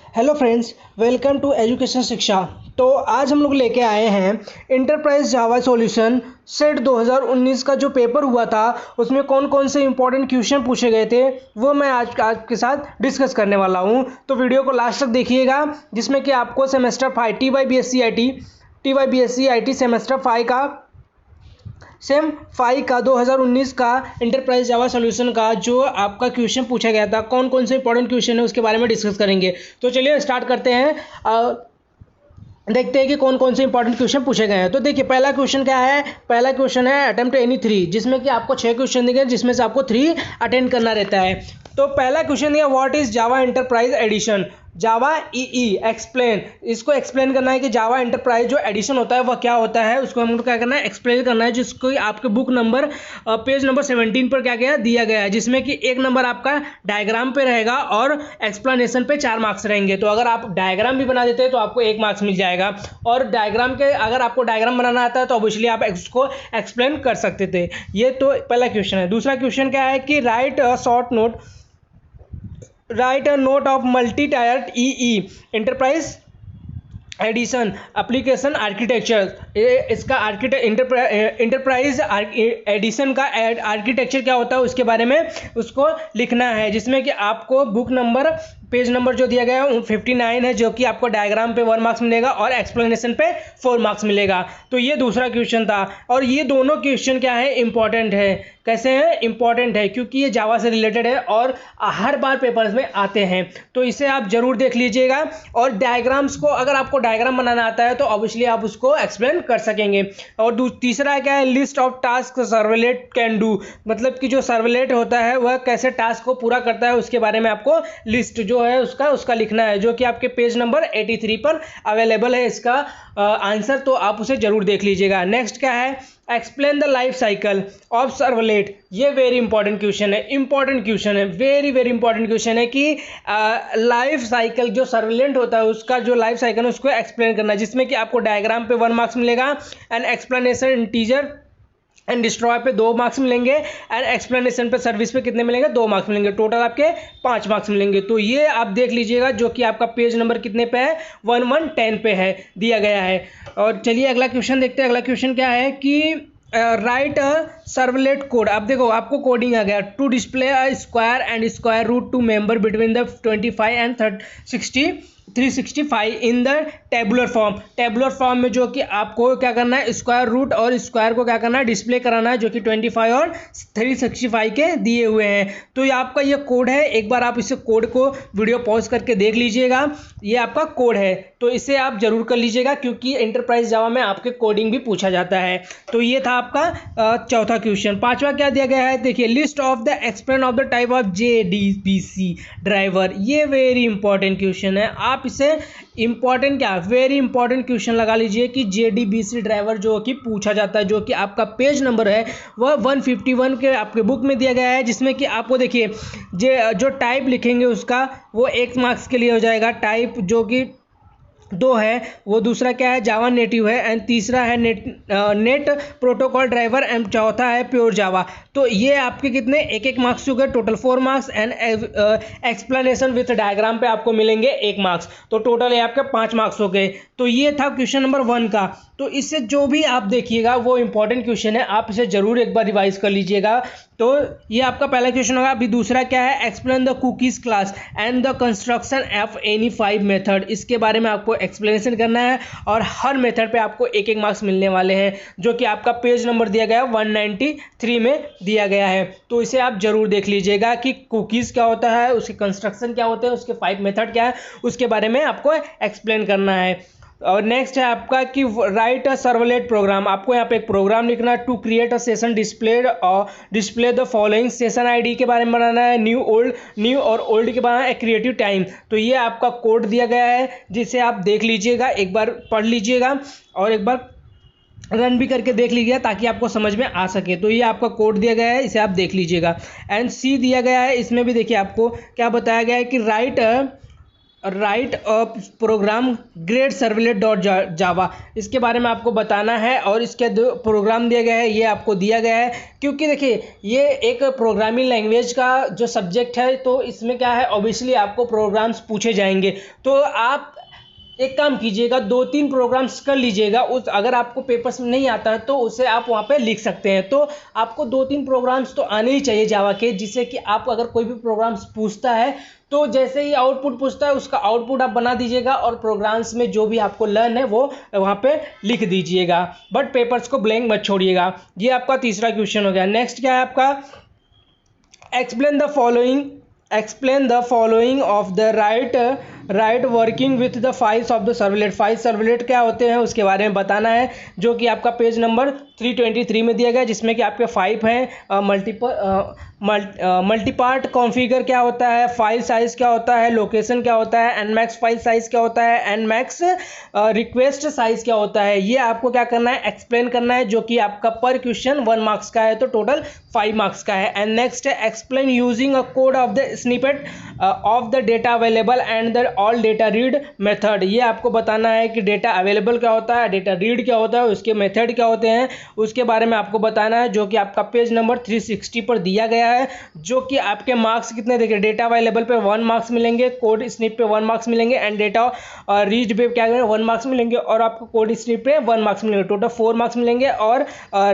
Hello friends, welcome to education Shiksha. तो आज हम लोग लेके आए हैं इंटरप्राइज जावा सॉल्यूशन सेट 2019 का जो पेपर हुआ था उसमें कौन कौन से इंपॉर्टेंट क्वेश्चन पूछे गए थे वो मैं आज आपके साथ डिस्कस करने वाला हूं। तो वीडियो को लास्ट तक देखिएगा, जिसमें कि आपको semester 5 T Y B S C I T semester 5 का सेम 5 का 2019 का इंटरप्राइज जावा सॉल्यूशन का जो आपका क्वेश्चन पूछा गया था, कौन कौन से इंपॉर्टेंट क्वेश्चन है उसके बारे में डिस्कस करेंगे। तो चलिए स्टार्ट करते हैं। देखते हैं कि कौन कौन से इंपॉर्टेंट क्वेश्चन पूछे गए हैं। तो देखिए पहला क्वेश्चन क्या है। पहला क्वेश्चन है अटेम्प्ट एनी 3, जिसमें कि आपको 6 क्वेश्चन देंगे, जिसमें से आपको 3 अटेंड करना रहता है। तो पहला क्वेश्चन है what is Java enterprise edition, Java E explain. इसको एक्सप्लेन करना है कि जावा एंटरप्राइज जो एडिशन होता है वह क्या होता है, उसको हमको क्या करना है, एक्सप्लेन करना है। जिसको आपके बुक नंबर पेज नंबर 17 पर क्या गया दिया गया है, जिसमें कि 1 नंबर आपका डायग्राम पे रहेगा और एक्सप्लेनेशन पे 4 मार्क्स रहेंगे। तो अगर आप डायग्राम भी बना देते हैं तो आपको 1 मार्क्स मिल जाएगा, और डायग्राम के अगर आपको डायग्राम बनाना आता है तो ऑब्वियसली आप उसको एक्सप्लेन कर सकते थे। ये तो पहला क्वेश्चन है। दूसरा क्वेश्चन क्या है कि right a note of multi tier E enterprise edition application architecture. इसका इंटरप्राइज एडिशन का आर्किटेक्चर क्या होता है उसके बारे में उसको लिखना है, जिसमें कि आपको बुक नंबर पेज नंबर जो दिया गया है 59 है, जो कि आपको डायग्राम पे 1 मार्क्स मिलेगा और एक्सप्लेनेशन पे 4 मार्क्स मिलेगा। तो ये दूसरा क्वेश्चन था, और ये दोनों क्वेश्चन क्या है, इंपॉर्टेंट है। कैसे हैं, इंपॉर्टेंट है क्योंकि ये जावा से रिलेटेड है और हर बार पेपर्स में आते हैं। तो इसे आप जरूर देख लीजिएगा, और डायग्राम्स को अगर आपको डायग्राम बनाना आता है तो ऑब्वियसली आप उसको एक्सप्लेन कर सकेंगे। और तीसरा क्या है, list of task servlet can do, मतलब कि जो सर्वलेट होता है वह कैसे टास्क को पूरा करता है उसके बारे में आपको लिस्ट जो है उसका लिखना है, जो कि आपके पेज नंबर 83 पर अवेलेबल है इसका आंसर। तो आप उसे जरूर देख लीजिएगा। नेक्स्ट क्या है, explain the life cycle of servlet. ये वेरी इंपॉर्टेंट क्वेश्चन है, वेरी वेरी इंपॉर्टेंट क्वेश्चन है कि लाइफ साइकिल जो सर्वलेट होता है उसका जो लाइफ साइकिल है उसको एक्सप्लेन करना है, जिसमें कि आपको डायग्राम पे 1 मार्क्स मिलेगा, and explanation integer and destroy पे 2 मार्क्स मिलेंगे, एंड एक्सप्लेनेशन पे सर्विस पे कितने मिलेंगे, 2 मार्क्स मिलेंगे। टोटल आपके 5 मार्क्स मिलेंगे। तो ये आप देख लीजिएगा, जो कि आपका पेज नंबर कितने पे है, 1110 पे है दिया गया है। और चलिए अगला क्वेश्चन देखते हैं। अगला क्वेश्चन क्या है कि राइट सर्वलेट कोड। अब देखो आपको कोडिंग आ गया, to display a square and square root to member between the 25 and 365 in the tabular form में, जो कि आपको क्या करना है, स्क्वायर रूट और स्क्वायर को क्या करना है, डिस्प्ले कराना है, जो कि 25 और 365 के दिए हुए हैं। तो ये आपका ये कोड है, एक बार आप इसे कोड को वीडियो पॉज करके देख लीजिएगा। ये आपका कोड है, तो इसे आप जरूर कर लीजिएगा क्योंकि एंटरप्राइज जावा में आपके कोडिंग भी पूछा जाता है। तो ये था आपका चौथा क्वेश्चन। पांचवा क्या दिया गया है, देखिए list of the explain of the type of JDBC driver. ये वेरी इंपॉर्टेंट क्वेश्चन है, आप इसे इंपॉर्टेंट क्या, वेरी इंपॉर्टेंट क्वेश्चन लगा लीजिए कि JDBC ड्राइवर जो कि पूछा जाता है, जो कि आपका पेज नंबर है वह 151 के आपके बुक में दिया गया है, जिसमें कि आपको देखिए जो टाइप लिखेंगे उसका वो 1 मार्क्स के लिए हो जाएगा। टाइप जो कि 2 है, वो दूसरा क्या है, जावा नेटिव है, एंड तीसरा है नेट प्रोटोकॉल ड्राइवर, एंड चौथा है प्योर जावा। तो ये आपके कितने 1-1 मार्क्स हो गए, total 4 marks, and explanation with diagram पे आपको मिलेंगे 1 मार्क्स। तो टोटल ये आपके 5 मार्क्स हो गए। तो ये था क्वेश्चन नंबर 1 का। तो इससे जो भी आप देखिएगा वो इंपॉर्टेंट क्वेश्चन है, आप इसे जरूर एक बार रिवाइज कर लीजिएगा। तो ये आपका पहला क्वेश्चन होगा। अभी दूसरा क्या है, explain the cookies class and the construction of any 5 method. इसके बारे में आपको एक्सप्लेनेशन करना है, और हर मेथड पे आपको 1-1 मार्क्स मिलने वाले हैं, जो कि आपका पेज नंबर दिया गया है 193 में दिया गया है। तो इसे आप जरूर देख लीजिएगा कि कुकीज़ क्या होता है, उसके कंस्ट्रक्शन क्या होते हैं, उसके 5 मेथड क्या है, उसके बारे में आपको एक्सप्लेन करना है। और नेक्स्ट है आपका कि राइट अ सर्वलेट प्रोग्राम। आपको यहाँ पे एक प्रोग्राम लिखना है, to create a session display the following. Session ID के बारे में बनाना है, न्यू और ओल्ड के बनाना है, क्रिएटिव टाइम। तो ये आपका कोड दिया गया है, जिसे आप देख लीजिएगा, एक बार पढ़ लीजिएगा और एक बार रन भी करके देख लीजिएगा ताकि आपको समझ में आ सके। तो ये आपका कोड दिया गया है, इसे आप देख लीजिएगा। एंड सी दिया गया है, इसमें भी देखिए आपको क्या बताया गया है कि write write a program grade servlet dot Java, इसके बारे में आपको बताना है और इसके दो प्रोग्राम दिए गए हैं, ये आपको दिया गया है क्योंकि देखिए ये एक प्रोग्रामिंग लैंग्वेज का जो सब्जेक्ट है, तो इसमें क्या है ऑब्वियसली आपको प्रोग्राम्स पूछे जाएंगे। तो आप एक काम कीजिएगा, 2-3 प्रोग्राम्स कर लीजिएगा, उस अगर आपको पेपर्स में नहीं आता है तो उसे आप वहाँ पे लिख सकते हैं। तो आपको 2-3 प्रोग्राम्स तो आने ही चाहिए जावा के, जिससे कि आप अगर कोई भी प्रोग्राम्स पूछता है तो जैसे ही आउटपुट पूछता है उसका आउटपुट आप बना दीजिएगा और प्रोग्राम्स में जो भी आपको लर्न है वो वहाँ पे लिख दीजिएगा, बट पेपर्स को ब्लैंक मत छोड़िएगा। ये आपका तीसरा क्वेश्चन हो गया। नेक्स्ट क्या है आपका, explain the following of the right working with the files of the servlet। File servlet क्या होते हैं उसके बारे में बताना है, जो कि आपका पेज नंबर 323 में दिया गया है, जिसमें कि आपके 5 हैं। मल्टीपार्ट कॉन्फ़िगर क्या होता है, फाइल साइज़ क्या होता है, लोकेशन क्या होता है, एनमैक्स फाइल साइज़ क्या होता है, एनमैक्स रिक्वेस्ट साइज़ क्या होता है, ये आपको क्या करना है एक्सप्लेन करना है, जो कि आपका पर क्वेश्चन 1 मार्क्स का है, तो टोटल 5 मार्क्स का है। एंड नेक्स्ट है explain using a code of the snippet of the data available and the all data read method. ये आपको बताना है कि डेटा अवेलेबल क्या होता है, डेटा रीड क्या होता है, उसके मेथड क्या होते हैं, उसके बारे में आपको बताना है, जो कि आपका पेज नंबर 360 पर दिया गया है। जो कि आपके मार्क्स कितने देखिए, डेटा अवेलेबल पे 1 मार्क्स मिलेंगे, कोड स्निप पे 1 मार्क्स मिलेंगे, एंड डेटा रीड पे क्या करेंगे 1 मार्क्स मिलेंगे, और आपको कोड स्निप पे 1 मार्क्स मिलेंगे, टोटल 4 मार्क्स मिलेंगे। और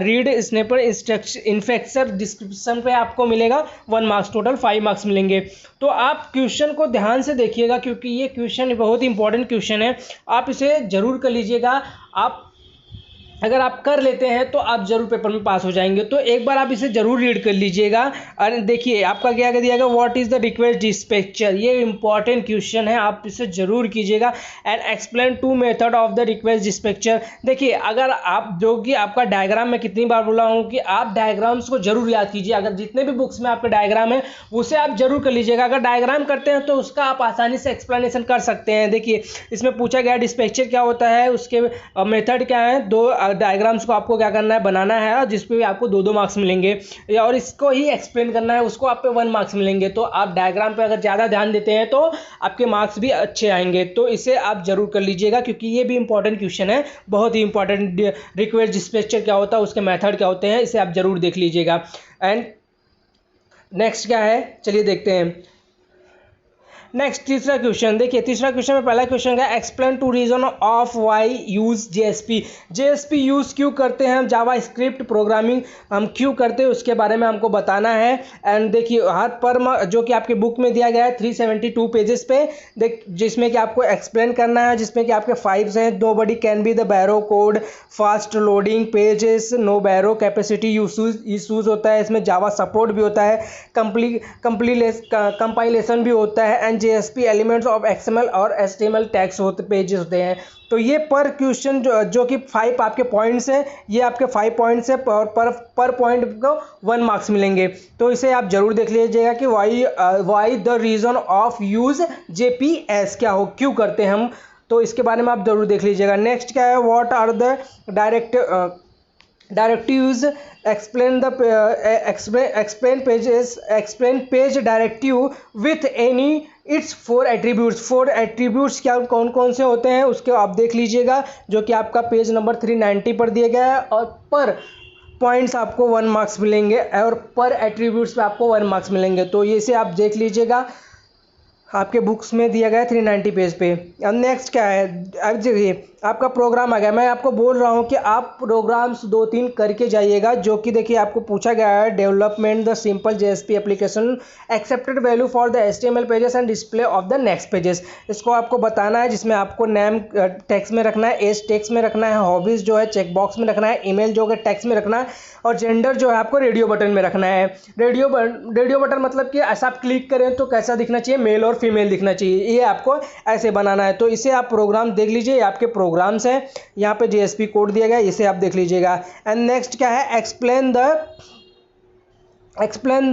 रीड स्निप पर इंस्ट्रक्शन डिस्क्रिप्शन पे आपको मिलेगा 1 मार्क्स, टोटल 5 मार्क्स मिलेंगे। तो आप क्वेश्चन को ध्यान से देखिएगा क्योंकि ये क्वेश्चन बहुत ही इंपॉर्टेंट क्वेश्चन है, आप इसे जरूर कर लीजिएगा। आप अगर आप कर लेते हैं तो आप जरूर पेपर में पास हो जाएंगे। तो एक बार आप इसे जरूर रीड कर लीजिएगा। और देखिए आपका क्या कर दिया गया, what is the request dispatcher, ये इंपॉर्टेंट क्वेश्चन है, आप इसे जरूर कीजिएगा। And explain 2 method of the request dispatcher. देखिए अगर आप जो कि आपका डायग्राम में कितनी बार बोला हूँ कि आप डायग्राम्स को जरूर याद कीजिए, अगर जितने भी बुक्स में आपके डायग्राम है उसे आप जरूर कर लीजिएगा। अगर डायग्राम करते हैं तो उसका आप आसानी से एक्सप्लेनेशन कर सकते हैं। देखिए इसमें पूछा गया डिस्पैचर क्या होता है, उसके मेथड क्या है, 2 डायग्राम्स को आपको क्या करना है बनाना है, और जिस पे भी आपको 2-2 मार्क्स मिलेंगे, और इसको ही एक्सप्लेन करना है, उसको आप पे 1 मार्क्स मिलेंगे। तो आप डायग्राम पे अगर ज़्यादा ध्यान देते हैं तो आपके मार्क्स भी अच्छे आएंगे। तो इसे आप जरूर कर लीजिएगा क्योंकि ये भी इंपॉर्टेंट क्वेश्चन है, बहुत ही इंपॉर्टेंट। रिक्वेस्ट डिस्पैचर क्या होता है, उसके मेथड क्या होते हैं, इसे आप जरूर देख लीजिएगा। एंड नेक्स्ट क्या है चलिए देखते हैं। नेक्स्ट तीसरा क्वेश्चन देखिए, तीसरा क्वेश्चन में पहला क्वेश्चन का explain 2 reason of why use JSP. JSP use क्यों करते हैं हम, जावा स्क्रिप्ट प्रोग्रामिंग हम क्यों करते हैं उसके बारे में हमको बताना है। एंड देखिए हर पर जो कि आपके बुक में दिया गया है 372 पेजेस पे, देख जिसमें कि आपको एक्सप्लेन करना है, जिसमें कि आपके 5 हैं। No body can be the barrow code, fast loading pages, no barrow capacity use होता है, इसमें जावा सपोर्ट भी होता है, कंपाइलेशन भी होता है, and JSP elements of XML और एचटीएमएल टैग्स होते पेजेस होते हैं। तो ये पर क्वेश्चन जो कि 5 आपके पॉइंट्स हैं, ये आपके 5 पॉइंट्स है, पर पॉइंट को 1 मार्क्स मिलेंगे। तो इसे आप जरूर देख लीजिएगा कि why the reason of use JPS क्या हो, क्यों करते हैं हम, तो इसके बारे में आप जरूर देख लीजिएगा। नेक्स्ट क्या है, what are the directives, explain page directive with any its 4 attributes। 4 attributes क्या कौन कौन से होते हैं उसके आप देख लीजिएगा, जो कि आपका पेज नंबर 390 पर दिया गया है। और पर पॉइंट्स आपको 1 मार्क्स मिलेंगे और पर एट्रीब्यूट्स पे आपको 1 मार्क्स मिलेंगे। तो ये से आप देख लीजिएगा, आपके बुक्स में दिया गया है 390 पेज पे। अब नेक्स्ट क्या है, अब देखिए आपका प्रोग्राम आ गया। मैं आपको बोल रहा हूँ कि आप प्रोग्राम्स 2-3 करके जाइएगा, जो कि देखिए आपको पूछा गया है development the simple JSP application accepted value for the HTML pages and display of the next pages. इसको आपको बताना है, जिसमें आपको नेम टेक्स्ट में रखना है, एज टेक्स्ट में रखना है, हॉबीज़ जो है चेक बॉक्स में रखना है, ईमेल जो है टेक्स्ट में रखना है, और जेंडर जो है आपको रेडियो बटन में रखना है। रेडियो बटन मतलब कि ऐसा आप क्लिक करें तो कैसा दिखना चाहिए, मेल और फीमेल दिखना चाहिए, ये आपको ऐसे बनाना है। तो इसे आप प्रोग्राम देख लीजिए, आपके प्रोग्राम्स हैं, यहाँ पे जेएसपी कोड दिया गया है, इसे आप देख लीजिएगा। एंड नेक्स्ट क्या है, explain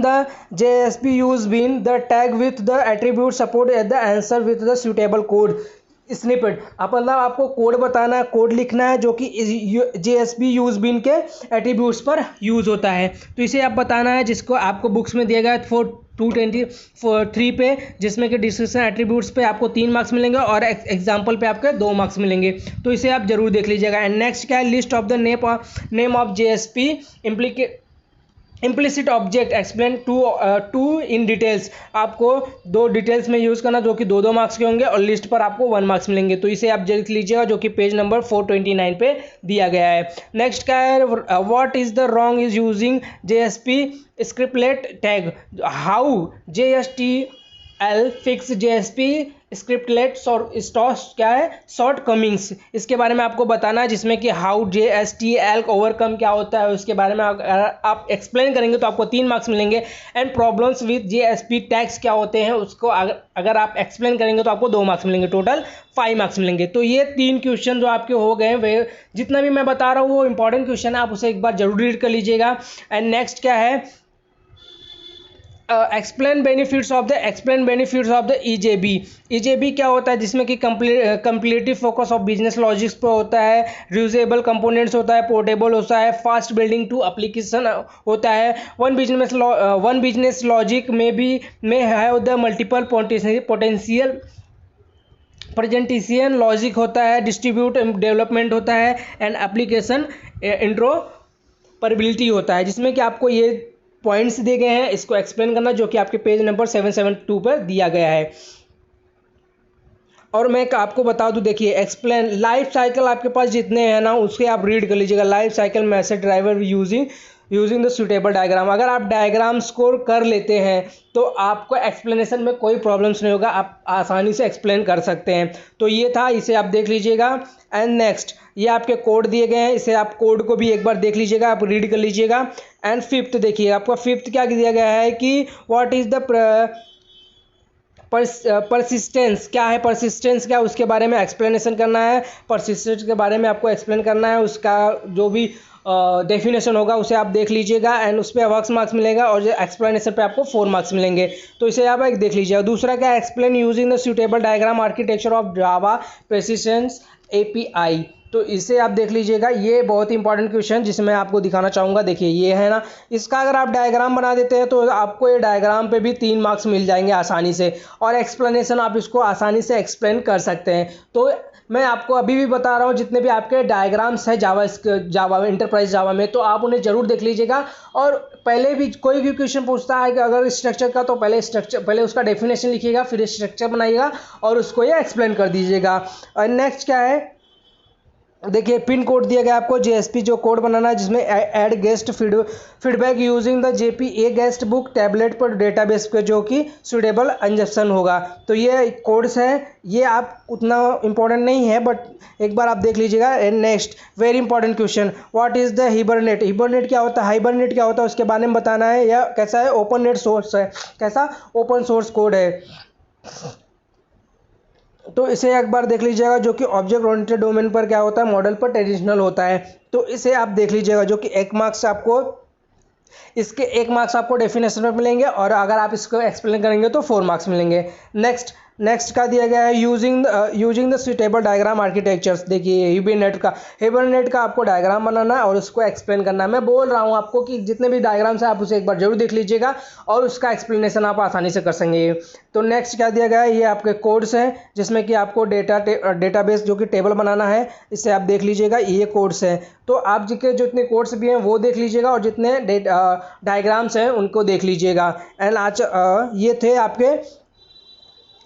the JSP use bin the tag with the attribute support at the answer with the suitable code। Snippet, आप मतलब आपको कोड बताना है, कोड लिखना है जो कि JSP यूज बिन के एट्रीब्यूट्स पर यूज़ होता है। तो इसे आप बताना है, जिसको आपको बुक्स में दिया गया है 223 पे, जिसमें कि डिस्क्रिप्शन एट्रीब्यूट्स पे आपको 3 मार्क्स मिलेंगे और एग्जाम्पल पे आपके 2 मार्क्स मिलेंगे। तो इसे आप जरूर देख लीजिएगा। एंड नेक्स्ट क्या है, list of the name of JSP implicit object explain to in details, आपको 2 डिटेल्स में यूज़ करना जो कि 2 मार्क्स के होंगे और लिस्ट पर आपको 1 मार्क्स मिलेंगे। तो इसे आप देख लीजिएगा जो कि पेज नंबर 429 पे दिया गया है। नेक्स्ट क्या है, what is the wrong is using JSP scriptlet tag, how JSTL fix JSP scriptlet क्या है शॉर्ट कमिंग्स, इसके बारे में आपको बताना है, जिसमें कि हाउ JSTL ओवरकम क्या होता है उसके बारे में अगर आप एक्सप्लेन करेंगे तो आपको 3 मार्क्स मिलेंगे। And problems with JSP tags क्या होते हैं उसको अगर आप एक्सप्लेन करेंगे तो आपको 2 मार्क्स मिलेंगे, टोटल 5 मार्क्स मिलेंगे। तो ये 3 क्वेश्चन जो आपके हो गए, वे जितना भी मैं बता रहा हूँ वो इंपॉर्टेंट क्वेश्चन है, आप उसे एक बार जरूर रीड कर लीजिएगा। एंड नेक्स्ट क्या है, explain benefits of the EJB क्या होता है, जिसमें कि कंप्लीटिव फोकस ऑफ बिजनेस लॉजिक्स पर होता है, रियूजेबल कंपोनेंट्स होता है, पोर्टेबल होता है, फास्ट बिल्डिंग टू एप्लीकेशन होता है, वन बिजनेस लॉजिक में have the multiple potential presentation logic होता है, डिस्ट्रीब्यूट डेवलपमेंट होता है, एंड एप्लीकेशन इंट्रोपरेबिलिटी होता है, जिसमें कि आपको ये पॉइंट्स दिए गए हैं, इसको एक्सप्लेन करना जो कि आपके पेज नंबर 772 पर दिया गया है। और मैं आपको बता दूं, देखिए एक्सप्लेन लाइफ साइकिल आपके पास जितने हैं ना उसके आप रीड कर लीजिएगा। Life cycle message driver using the suitable diagram, अगर आप डायग्राम स्कोर कर लेते हैं तो आपको एक्सप्लेनेशन में कोई प्रॉब्लम्स नहीं होगा, आप आसानी से एक्सप्लेन कर सकते हैं। तो ये था, इसे आप देख लीजिएगा। एंड नेक्स्ट ये आपके कोड दिए गए हैं, इसे आप कोड को भी एक बार देख लीजिएगा, आप रीड कर लीजिएगा। एंड फिफ्थ देखिए, आपका फिफ्थ क्या दिया गया है कि व्हाट इज द परसिस्टेंस, क्या है परसिस्टेंस, क्या उसके बारे में एक्सप्लेनेशन करना है। परसिस्टेंस के बारे में आपको एक्सप्लेन करना है, उसका जो भी डेफिनेशन होगा उसे आप देख लीजिएगा। एंड उस पर 1 मार्क्स मिलेगा और एक्सप्लेनेशन पे आपको 4 मार्क्स मिलेंगे। तो इसे आप एक देख लीजिएगा। दूसरा क्या, explain using the suitable diagram architecture of Java persistence API, तो इसे आप देख लीजिएगा। ये बहुत ही इंपॉर्टेंट क्वेश्चन जिसमें आपको दिखाना चाहूँगा, देखिए ये है ना, इसका अगर आप डायग्राम बना देते हैं तो आपको ये डायग्राम पे भी 3 मार्क्स मिल जाएंगे आसानी से, और एक्सप्लेनेशन आप इसको आसानी से एक्सप्लेन कर सकते हैं। तो मैं आपको अभी भी बता रहा हूँ, जितने भी आपके डायग्राम्स है जावा इंटरप्राइज जावा में, तो आप उन्हें जरूर देख लीजिएगा। और पहले भी कोई भी क्वेश्चन पूछता है कि अगर स्ट्रक्चर का, तो पहले उसका डेफिनेशन लिखिएगा, फिर स्ट्रक्चर बनाइएगा और उसको ये एक्सप्लेन कर दीजिएगा। और नेक्स्ट क्या है, देखिए पिन कोड दिया गया आपको JSP जो कोड बनाना है, जिसमें add guest feedback using the JPA guest book tablet पर डेटाबेस पे जो कि सुटेबल इंजेक्शन होगा। तो ये कोड्स है, ये आप उतना इंपॉर्टेंट नहीं है, बट एक बार आप देख लीजिएगा। And next very important question, what is the Hibernate क्या होता है, हाइबरनेट क्या होता है उसके बारे में बताना है। या कैसा है, ओपन नेट सोर्स है, कैसा ओपन सोर्स कोड है। तो इसे एक बार देख लीजिएगा, जो कि ऑब्जेक्ट ओरिएंटेड डोमेन पर क्या होता है, मॉडल पर ट्रेडिशनल होता है। तो इसे आप देख लीजिएगा, जो कि 1 मार्क्स आपको, इसके 1 मार्क्स आपको डेफिनेशन में मिलेंगे, और अगर आप इसको एक्सप्लेन करेंगे तो 4 मार्क्स मिलेंगे। नेक्स्ट का दिया गया है using the suitable diagram architectures. देखिए हिबरनेट का आपको डायग्राम बनाना है और उसको एक्सप्लेन करना है। मैं बोल रहा हूँ आपको कि जितने भी डायग्राम्स हैं आप उसे एक बार जरूर देख लीजिएगा और उसका एक्सप्लेनेशन आप आसानी से कर सकेंगे। तो नेक्स्ट क्या दिया गया है, ये आपके कोड्स हैं, जिसमें कि आपको डेटाबेस जो कि टेबल बनाना है, इसे आप देख लीजिएगा, ये कोड्स हैं। तो आप जितने जितने कोड्स भी हैं वो देख लीजिएगा, और जितने डायग्राम्स हैं उनको देख लीजिएगा। एंड आज ये थे आपके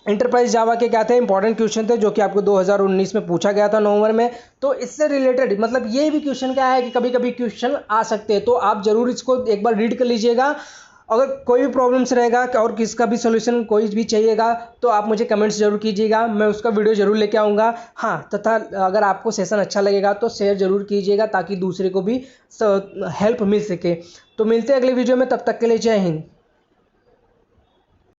इंटरप्राइज जावा के क्या थे, इंपॉर्टेंट क्वेश्चन थे, जो कि आपको 2019 में पूछा गया था नवंबर में। तो इससे रिलेटेड मतलब ये भी क्वेश्चन क्या है कि कभी कभी क्वेश्चन आ सकते हैं, तो आप जरूर इसको एक बार रीड कर लीजिएगा। अगर कोई भी प्रॉब्लम्स रहेगा और किसका भी सोल्यूशन कोई भी चाहिएगा तो आप मुझे कमेंट्स जरूर कीजिएगा, मैं उसका वीडियो जरूर लेके आऊँगा। हाँ, तथा अगर आपको सेशन अच्छा लगेगा तो शेयर जरूर कीजिएगा, ताकि दूसरे को भी हेल्प मिल सके। तो मिलते हैं अगले वीडियो में, तब तक के लिए जय हिंद।